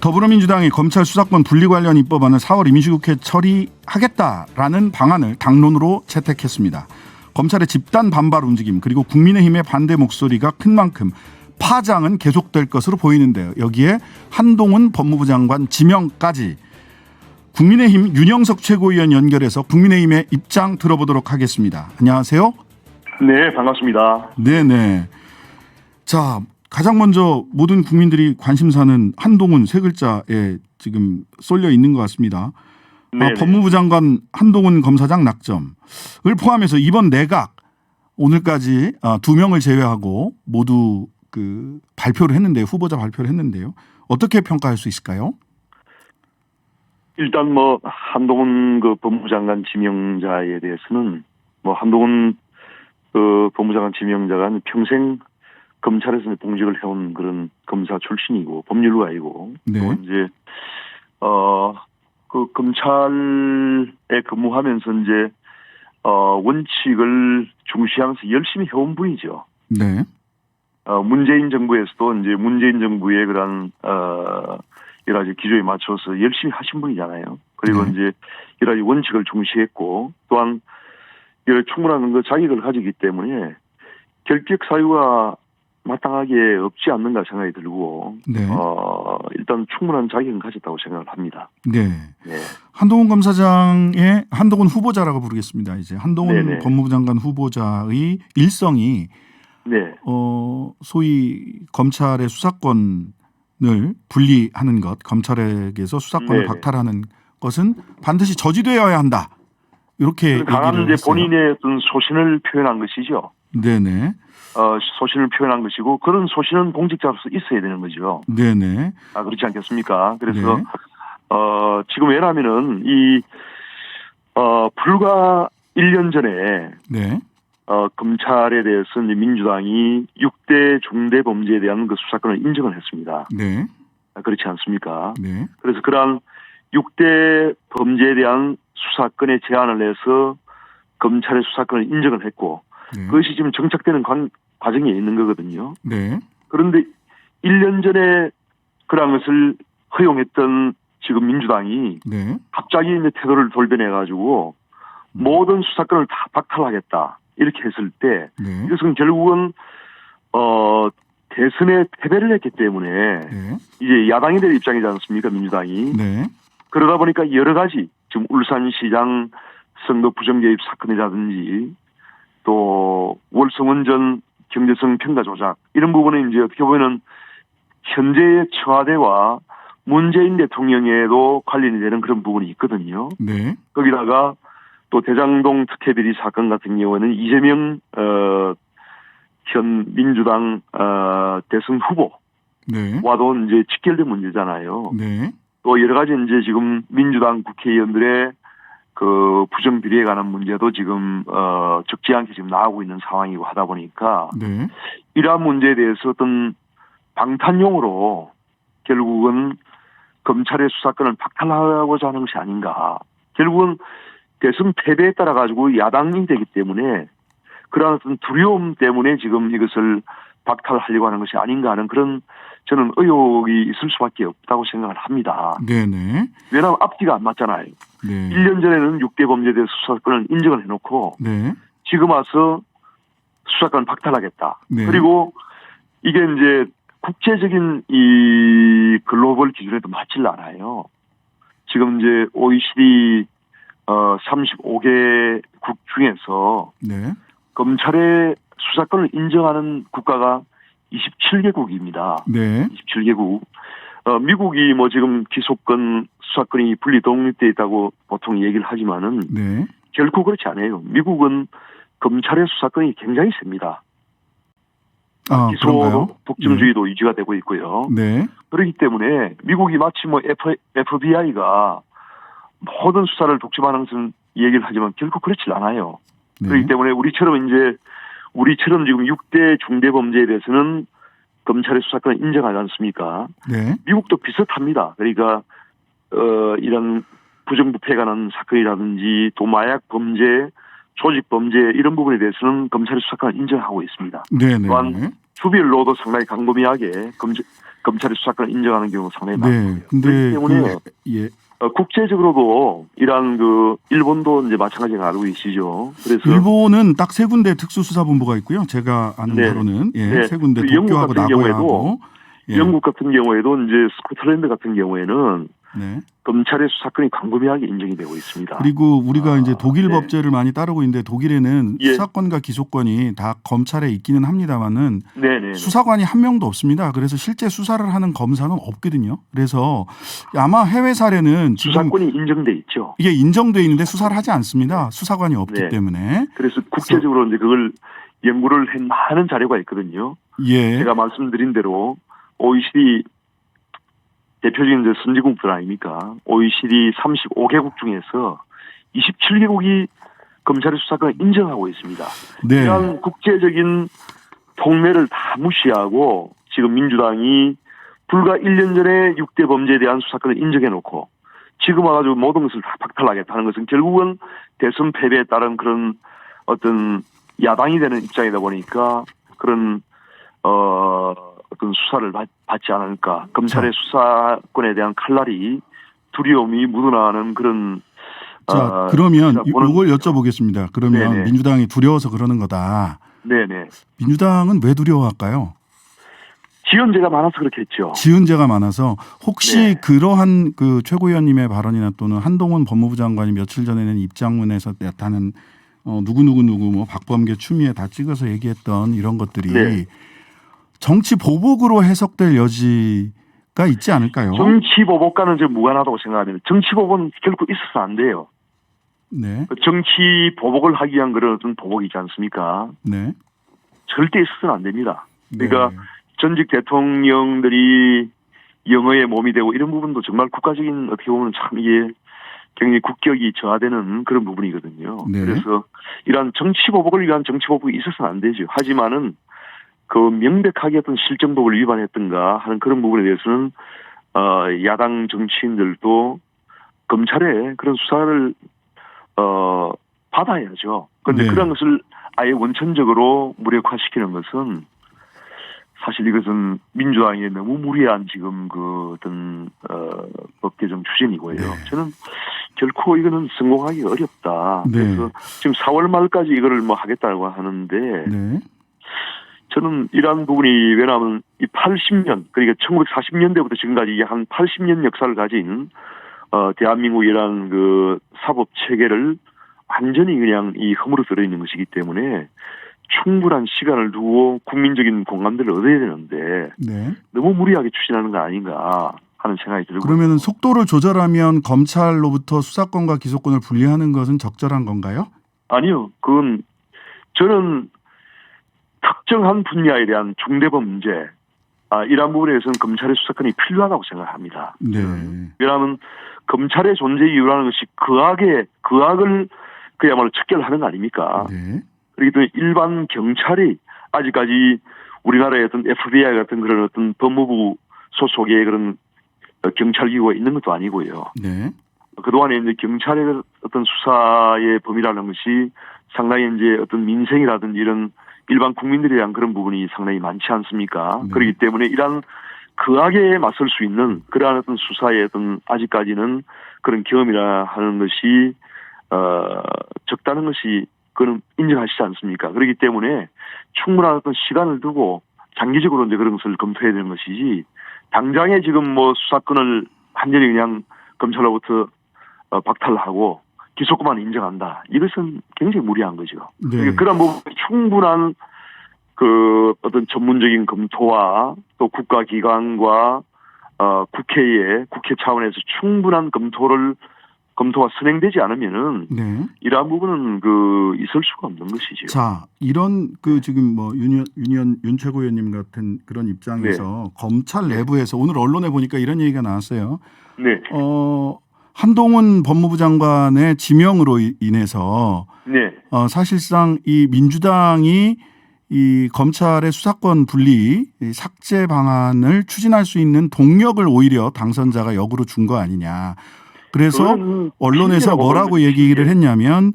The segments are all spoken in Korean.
더불어민주당이 검찰 수사권 분리 관련 입법안을 4월 임시국회 처리하겠다라는 방안을 당론으로 채택했습니다. 검찰의 집단 반발 움직임 그리고 국민의힘의 반대 목소리가 큰 만큼 파장은 계속될 것으로 보이는데요. 여기에 한동훈 법무부 장관 지명까지 국민의힘 윤영석 최고위원 연결해서 국민의힘의 입장 들어보도록 하겠습니다. 안녕하세요. 네, 반갑습니다. 네네. 자, 가장 먼저 모든 국민들이 관심사는 한동훈 세 글자에 지금 쏠려 있는 것 같습니다. 법무부 장관 한동훈 검사장 낙점을 포함해서 이번 내각 오늘까지 2명을 제외하고 모두 그 발표를 했는데요. 후보자 발표를 했는데요. 어떻게 평가할 수 있을까요? 일단 한동훈 그 법무부 장관 지명자에 대해서는 한동훈 그 법무부 장관 지명자가 평생 검찰에서 공직을 해온 그런 검사 출신이고 법률가이고 네. 또 이제 그 검찰에 근무하면서 이제 원칙을 중시하면서 열심히 해온 분이죠. 네. 문재인 정부에서도 이제 문재인 정부의 그런 여러 가지 기조에 맞춰서 열심히 하신 분이잖아요. 그리고 네. 이제 여러 가지 원칙을 중시했고 또한 여러 충분한 그 자격을 가지기 때문에 결격 사유가 마땅하게 없지 않는가 생각이 들고 네. 일단 충분한 자격은 가졌다고 생각을 합니다. 네. 네. 한동훈 검사장의 한동훈 후보자라고 부르겠습니다. 이제 한동훈 네네. 법무부 장관 후보자의 일성이 네. 소위 검찰의 수사권을 분리하는 것, 검찰에게서 수사권을 네네. 박탈하는 것은 반드시 저지되어야 한다. 이렇게 강한 얘기를 이제 했어요. 본인의 어떤 소신을 표현한 것이죠. 네네. 소신을 표현한 것이고 그런 소신은 공직자로서 있어야 되는 거죠. 네네. 그렇지 않겠습니까? 그래서 네. 지금 왜냐하면은 불과 1년 전에 네. 검찰에 대해서 이제 민주당이 6대 중대 범죄에 대한 그 수사권을 인정을 했습니다. 네. 그렇지 않습니까? 네. 그래서 그러한 6대 범죄에 대한 수사권에 제한을 해서 검찰의 수사권을 인정을 했고 네. 그것이 지금 정착되는 과정에 있는 거거든요. 네. 그런데 1년 전에 그런 것을 허용했던 지금 민주당이 네. 갑자기 이제 태도를 돌변해가지고 모든 수사권을 다 박탈하겠다 이렇게 했을 때 네. 이것은 결국은 대선에 패배를 했기 때문에 네. 이제 야당이 될 입장이지 않습니까 민주당이. 네. 그러다 보니까 여러 가지 지금 울산시장 선거 부정개입 사건이라든지 또 월성원전 경제성 평가 조작 이런 부분은 이제 어떻게 보면은 현재의 청와대와 문재인 대통령에도 관련이 되는 그런 부분이 있거든요. 네. 거기다가 또 대장동 특혜비리 사건 같은 경우에는 이재명 현 민주당 대선 네. 후보와도 이제 직결된 문제잖아요. 네. 또 여러 가지 이제 지금 민주당 국회의원들의 그 부정 비리에 관한 문제도 지금 적지 않게 지금 나오고 있는 상황이고 하다 보니까 네. 이러한 문제에 대해서 어떤 방탄용으로 결국은 검찰의 수사권을 박탈하고자 하는 것이 아닌가. 결국은 대선 패배에 따라 가지고 야당이 되기 때문에 그러한 어떤 두려움 때문에 지금 이것을 박탈하려고 하는 것이 아닌가 하는 그런 저는 의혹이 있을 수밖에 없다고 생각을 합니다. 네네. 왜냐하면 앞뒤가 안 맞잖아요. 네. 1년 전에는 6대 범죄에 대해서 수사권을 인정을 해놓고 네. 지금 와서 수사권 박탈하겠다. 네. 그리고 이게 이제 국제적인 이 글로벌 기준에도 맞질 않아요. 지금 이제 OECD 35개국 중에서 네. 검찰의 수사권을 인정하는 국가가 27개국입니다. 네. 27개국. 미국이 지금 기소권, 수사권이 분리 독립되어 있다고 보통 얘기를 하지만은 네. 결코 그렇지 않아요. 미국은 검찰의 수사권이 굉장히 셉니다. 그런가요? 기소 독점주의도 유지가 되고 있고요. 네. 그렇기 때문에 미국이 마치 FBI가 모든 수사를 독점하는 것은 얘기를 하지만 결코 그렇지 않아요. 네. 그렇기 때문에 우리처럼 지금 6대 중대 범죄에 대해서는 검찰의 수사권을 인정하지 않습니까? 네. 미국도 비슷합니다. 그러니까 이런 부정부패에 관한 사건이라든지 또 마약 범죄, 조직 범죄 이런 부분에 대해서는 검찰의 수사권을 인정하고 있습니다. 네네. 또한 주별로도 상당히 광범위하게 검찰의 수사권을 인정하는 경우가 상당히 네. 많고요. 근데 그렇기 때문에 예. 국제적으로도 이러한 일본도 이제 마찬가지가 알고 계시죠. 그래서 일본은 딱 세 군데 특수수사본부가 있고요. 제가 아는 네. 바로는 네. 세 군데 그 영국 도쿄하고 같은 나고야하고 영국 같은 경우에도 이제 스코틀랜드 같은 경우에는 네. 검찰의 수사권이 광범위하게 인정이 되고 있습니다. 그리고 우리가 이제 독일 네. 법제를 많이 따르고 있는데 독일에는 예. 수사권과 기소권이 다 검찰에 있기는 합니다만은 네네. 수사관이 한 명도 없습니다. 그래서 실제 수사를 하는 검사는 없거든요. 그래서 아마 해외 사례는 지금 수사권이 인정돼 있죠. 이게 인정돼 있는데 수사를 하지 않습니다. 수사관이 없기 네. 때문에. 그래서 국제적으로 이제 그걸 연구를 한 많은 자료가 있거든요. 예. 제가 말씀드린 대로 OECD 대표적인 이제 선진국들 아닙니까? OECD 35개국 중에서 27개국이 검찰의 수사권을 인정하고 있습니다. 네. 이런 국제적인 통례를 다 무시하고 지금 민주당이 불과 1년 전에 6대 범죄에 대한 수사권을 인정해놓고 지금 와가지고 모든 것을 다 박탈하겠다는 것은 결국은 대선 패배에 따른 그런 어떤 야당이 되는 입장이다 보니까 그런 어떤 수사를 받지 않을까. 검찰의 수사권에 대한 칼날이 두려움이 묻어나는 그런. 자, 그러면 이걸 여쭤보겠습니다. 그러면 네네. 민주당이 두려워서 그러는 거다. 네네. 민주당은 왜 두려워할까요? 지연제가 많아서 그렇겠죠. 지은재가 많아서 혹시 네. 그러한 그 최고위원님의 발언이나 또는 한동훈 법무부 장관이 며칠 전에는 입장문에서 나타난 누구 뭐 박범계 추미애 다 찍어서 얘기했던 이런 것들이 네. 정치 보복으로 해석될 여지가 있지 않을까요? 정치 보복과는 좀 무관하다고 생각합니다. 정치 보복은 결코 있어서 안 돼요. 네. 정치 보복을 하기 위한 그런 어떤 보복이지 않습니까? 네. 절대 있어서는 안 됩니다. 그러니까 네. 전직 대통령들이 영어의 몸이 되고 이런 부분도 정말 국가적인 어떻게 보면 참 이게 굉장히 국격이 저하되는 그런 부분이거든요. 네. 그래서 이러한 정치 보복을 위한 정치 보복이 있어서는 안 되죠. 하지만은 그 명백하게 어떤 실정법을 위반했던가 하는 그런 부분에 대해서는 야당 정치인들도 검찰에 그런 수사를 받아야죠. 그런데 네. 그런 것을 아예 원천적으로 무력화시키는 것은 사실 이것은 민주당의 너무 무리한 지금 그 어떤 법 개정 추진이고요. 네. 저는 결코 이거는 성공하기 어렵다. 네. 그래서 지금 4월 말까지 이거를 뭐 하겠다고 하는데 네. 저는 이러한 부분이 왜냐하면 이 80년 그러니까 1940년대부터 지금까지 한 80년 역사를 가진 대한민국이란 그 사법 체계를 완전히 그냥 이 허물어 들어 있는 것이기 때문에 충분한 시간을 두고 국민적인 공감대를 얻어야 되는데 네. 너무 무리하게 추진하는 거 아닌가 하는 생각이 들고. 그러면은 속도를 조절하면 검찰로부터 수사권과 기소권을 분리하는 것은 적절한 건가요? 아니요. 그건 저는 특정한 분야에 대한 중대범죄 이러한 부분에서는 검찰의 수사권이 필요하다고 생각합니다. 네. 왜냐하면 검찰의 존재 이유라는 것이 그악을 그야말로 척결하는 거 아닙니까? 네. 그렇기 때문에 일반 경찰이 아직까지 우리나라의 어떤 FBI 같은 그런 어떤 법무부 소속의 그런 경찰기구가 있는 것도 아니고요. 네. 그동안에 이제 경찰의 어떤 수사의 범위라는 것이 상당히 이제 어떤 민생이라든지 이런 일반 국민들에 대한 그런 부분이 상당히 많지 않습니까? 네. 그렇기 때문에 이러한 그악에 맞설 수 있는 그러한 어떤 수사의 어떤 아직까지는 그런 경험이라 하는 것이 적다는 것이 그건 인정하시지 않습니까? 그렇기 때문에 충분한 어떤 시간을 두고 장기적으로 이제 그런 것을 검토해야 되는 것이지 당장에 지금 뭐 수사권을 완전히 그냥 검찰로부터 박탈하고 기소권만 인정한다. 이것은 굉장히 무리한 거죠. 네. 그러니까 그런 부분이 충분한 그 어떤 전문적인 검토와 또 국가기관과 국회 차원에서 충분한 검토가 선행되지 않으면은 네. 이러한 부분은 그 있을 수가 없는 것이죠. 자, 이런 그 지금 뭐 윤 최고위원님 같은 그런 입장에서 검찰 내부에서 오늘 언론에 보니까 이런 얘기가 나왔어요. 네. 한동훈 법무부 장관의 지명으로 인해서 네. 사실상 이 민주당이 이 검찰의 수사권 분리 삭제 방안을 추진할 수 있는 동력을 오히려 당선자가 역으로 준 거 아니냐. 그래서 언론에서 뭐라고 얘기를 했냐면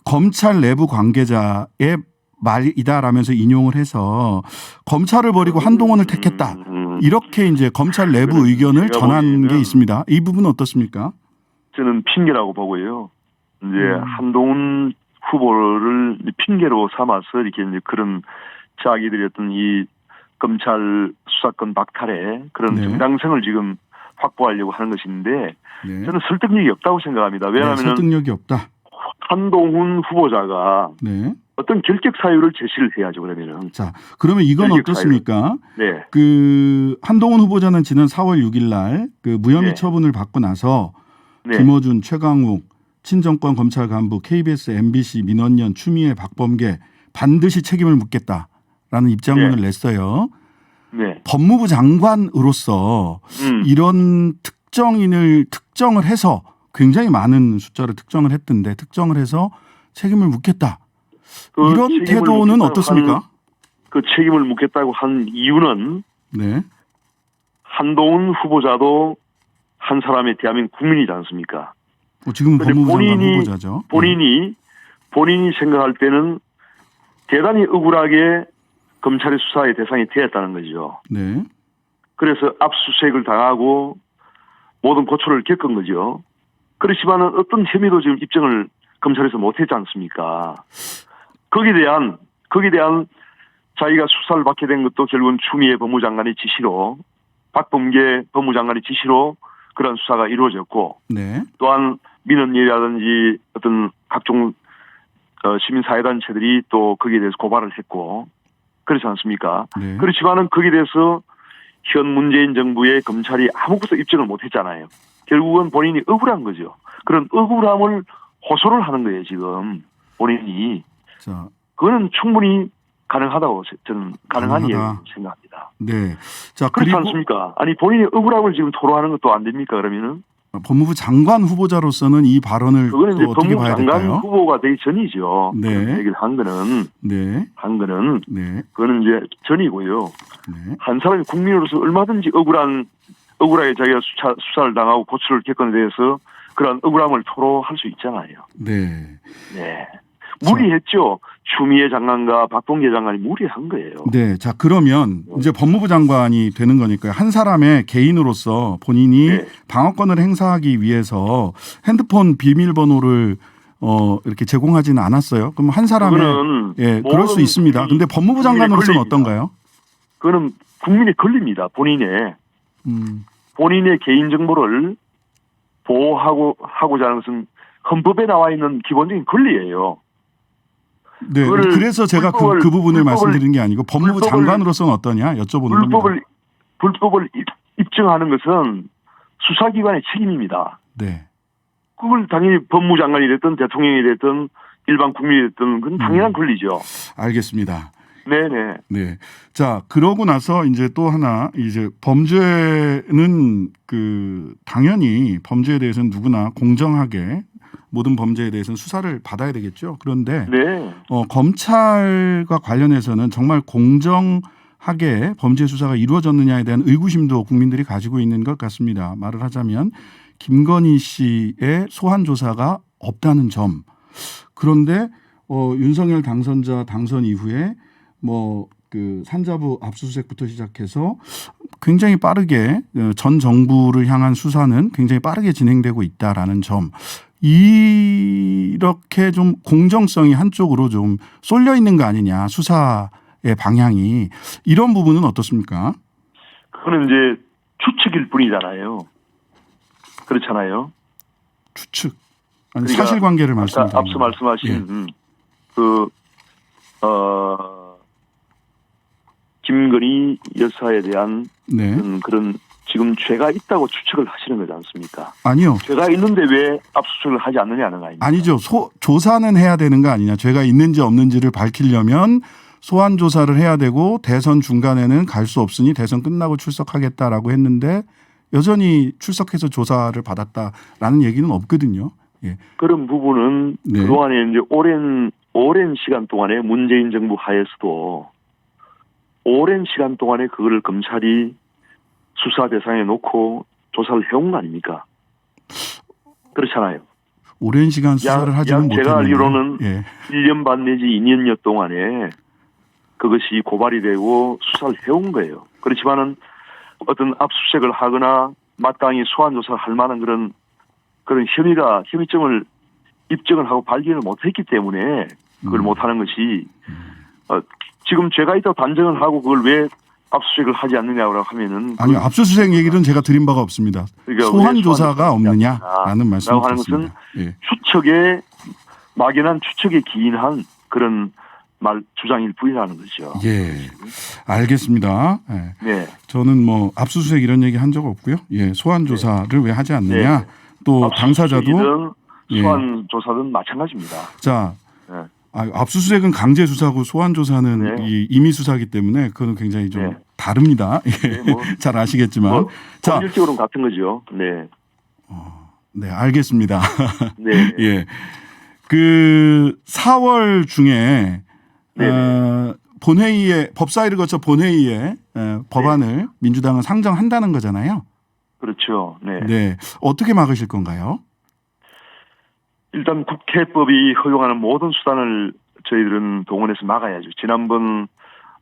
검찰 내부 관계자의 말이다라면서 인용을 해서 검찰을 버리고 한동훈을 택했다. 이렇게 이제 검찰 내부 의견을 제가 전한 게 보기에는 있습니다. 이 부분은 어떻습니까? 저는 핑계라고 보고요. 이제 음. 한동훈 후보를 핑계로 삼아서 이렇게 이제 그런 자기들이 어떤 이 검찰 수사권 박탈의 그런 네. 정당성을 지금 확보하려고 하는 것인데 네. 저는 설득력이 없다고 생각합니다. 네, 왜냐하면 설득력이 없다. 한동훈 후보자가 네. 어떤 결격 사유를 제시를 해야죠. 그러면은 자, 그러면 이건 결격 어떻습니까? 네, 그 한동훈 후보자는 지난 4월 6일 날 그 무혐의 네. 처분을 받고 나서 네, 김어준, 최강욱, 친정권 검찰 간부, KBS, MBC, 민원연, 추미애, 박범계 반드시 책임을 묻겠다라는 입장문을 네. 냈어요. 네, 법무부 장관으로서 이런 특정을 해서 굉장히 많은 숫자를 특정을 했던데 특정을 해서 책임을 묻겠다. 그 이런 책임을 태도는 묻겠다고 어떻습니까? 그 책임을 묻겠다고 한 이유는 네. 한동훈 후보자도 한 사람의 대한민국 국민이지 않습니까? 지금 근데 법무부 장관 본인이- 후보자죠. 본인이 생각할 때는 대단히 억울하게 검찰의 수사의 대상이 되었다는 거죠. 네. 그래서 압수수색을 당하고 모든 고초를 겪은 거죠. 그렇지만 어떤 혐의도 지금 입증을 검찰에서 못했지 않습니까? 거기에 대한 자기가 수사를 받게 된 것도 결국은 추미애 법무장관의 지시로 박범계 법무장관의 지시로 그런 수사가 이루어졌고 네. 또한 민원이라든지 어떤 각종 시민사회단체들이 또 거기에 대해서 고발을 했고 그렇지 않습니까? 네. 그렇지만은 거기에 대해서 현 문재인 정부의 검찰이 아무것도 입증을 못했잖아요. 결국은 본인이 억울한 거죠. 그런 억울함을 호소를 하는 거예요, 지금 본인이. 자, 그거는 충분히 가능하다고 저는 가능한 가능하다. 이야기라고 생각합니다. 네. 자, 그렇지 그리고 않습니까? 아니 본인이 억울함을 지금 토로하는 것도 안 됩니까? 그러면은 법무부 장관 후보자로서는 이 발언을 그거는 이제 또 어떻게 법무부 봐야 장관 될까요? 후보가 되기 전이죠. 네. 그런 얘기를 한 거는 네. 네. 네. 그거는 이제 전이고요. 네. 한 사람이 국민으로서 얼마든지 억울하게 자기가 수사를 당하고 고초를 겪은 데 대해서 그런 억울함을 토로할 수 있잖아요. 네. 네. 무리했죠. 추미애 장관과 박범계 장관이 무리한 거예요. 네. 자, 그러면 이제 법무부 장관이 되는 거니까요. 한 사람의 개인으로서 본인이 네. 방어권을 행사하기 위해서 핸드폰 비밀번호를 이렇게 제공하지는 않았어요. 그럼 한 사람의 그거는 그럴 수 있습니다. 근데 법무부 장관으로서는 어떤가요? 그거는 국민의 권리입니다. 본인의 본인의 개인정보를 보호하고자 하는 것은 헌법에 나와 있는 기본적인 권리예요. 네. 그래서 제가 그 부분을 말씀드린 게 아니고 법무부 장관으로서는 어떠냐 여쭤보는 겁니다. 불법을 입증하는 것은 수사기관의 책임입니다. 네. 그걸 당연히 법무장관이 됐든 대통령이 됐든 일반 국민이 됐든 그건 당연한 권리죠. 알겠습니다. 네네. 네. 자, 그러고 나서 이제 또 하나 이제 범죄는 당연히 범죄에 대해서는 누구나 공정하게 모든 범죄에 대해서는 수사를 받아야 되겠죠. 그런데 네. 검찰과 관련해서는 정말 공정하게 범죄 수사가 이루어졌느냐에 대한 의구심도 국민들이 가지고 있는 것 같습니다. 말을 하자면 김건희 씨의 소환 조사가 없다는 점. 그런데 윤석열 당선자 당선 이후에 산자부 압수수색부터 시작해서 굉장히 빠르게 전 정부를 향한 수사는 굉장히 빠르게 진행되고 있다라는 점. 이렇게 좀 공정성이 한쪽으로 좀 쏠려 있는 거 아니냐. 수사의 방향이. 이런 부분은 어떻습니까? 그거는 이제 추측일 뿐이잖아요. 그렇잖아요. 추측. 아니, 그러니까 사실관계를 말씀드립니다. 앞서 말씀하신 김건희 여사에 대한 네. 그런 지금 죄가 있다고 추측을 하시는 거지 않습니까? 아니요. 죄가 있는데 왜 압수수색을 하지 않느냐는 거 아닙니까? 아니죠. 조사는 해야 되는 거 아니냐. 죄가 있는지 없는지를 밝히려면 소환 조사를 해야 되고 대선 중간에는 갈 수 없으니 대선 끝나고 출석하겠다라고 했는데 여전히 출석해서 조사를 받았다라는 얘기는 없거든요. 예. 그런 부분은 네. 그동안에 이제 오랜 시간 동안에 문재인 정부 하에서도 오랜 시간 동안에 그거를 검찰이 수사 대상에 놓고 조사를 해온 거 아닙니까? 그렇잖아요. 오랜 시간 수사를 하지는 못했는데. 제가 알기로는 예. 1년 반 내지 2년여 동안에 그것이 고발이 되고 수사를 해온 거예요. 그렇지만은 어떤 압수수색을 하거나 마땅히 소환 조사를 할 만한 그런 혐의점을 입증을 하고 발견을 못했기 때문에 그걸 못하는 것이 지금 죄가 있다고 단정을 하고 그걸 왜 압수수색을 하지 않느냐고 하면은 아니요, 압수수색 얘기는 제가 드린 바가 없습니다. 그러니까 소환 왜 조사가 소환 없느냐라는 말씀을 하는 것은 드렸습니다. 예. 추측에 막연한 추측에 기인한 그런 주장일 뿐이라는 거죠. 예, 알겠습니다. 예. 네. 저는 뭐 압수수색 이런 얘기 한 적 없고요. 예, 소환 조사를 왜 하지 않느냐. 네. 또 당사자도 압수수색이든 예. 소환 조사든 마찬가지입니다. 자. 네. 압수수색은 강제 수사고 소환 조사는 네. 이 임의 수사이기 때문에 그건 굉장히 좀 네. 다릅니다. 예. 네, 뭐, 잘 아시겠지만. 자, 본질적으로는 같은 거죠. 네. 네, 알겠습니다. 네. 예. 그 4월 중에 본회의에 법사위를 거쳐 본회의에 법안을 민주당은 상정한다는 거잖아요. 그렇죠. 네. 네. 어떻게 막으실 건가요? 일단 국회법이 허용하는 모든 수단을 저희들은 동원해서 막아야죠. 지난번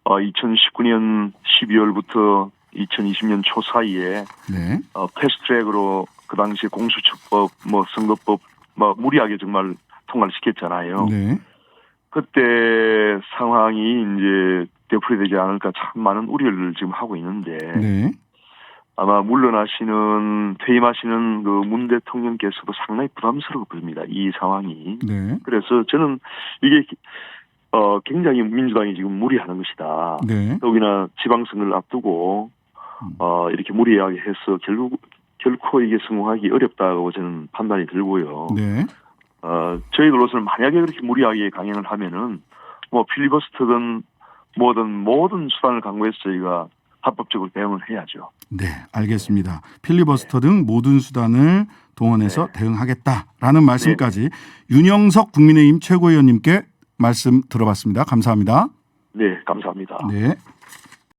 2019년 12월부터 2020년 초 사이에 네. 패스트트랙으로 그 당시에 공수처법, 선거법 무리하게 정말 통과를 시켰잖아요. 네. 그때 상황이 이제 되풀이되지 않을까 참 많은 우려를 지금 하고 있는데 네. 아마 물러나시는 퇴임하시는 그 문 대통령께서도 상당히 부담스러워 보입니다. 이 상황이. 네. 그래서 저는 이게 굉장히 민주당이 지금 무리하는 것이다. 네. 더욱이나 지방선거를 앞두고 이렇게 무리하게 해서 결코 이게 성공하기 어렵다고 저는 판단이 들고요. 네. 저희들로서는 만약에 그렇게 무리하게 강행을 하면은 필리버스터든 뭐든 모든 수단을 강구해서 저희가 합법적으로 대응을 해야죠. 네, 알겠습니다. 필리버스터 등 모든 수단을 동원해서 대응하겠다라는 말씀까지 윤영석 국민의힘 최고위원님께 말씀 들어봤습니다. 감사합니다. 네, 감사합니다. 네.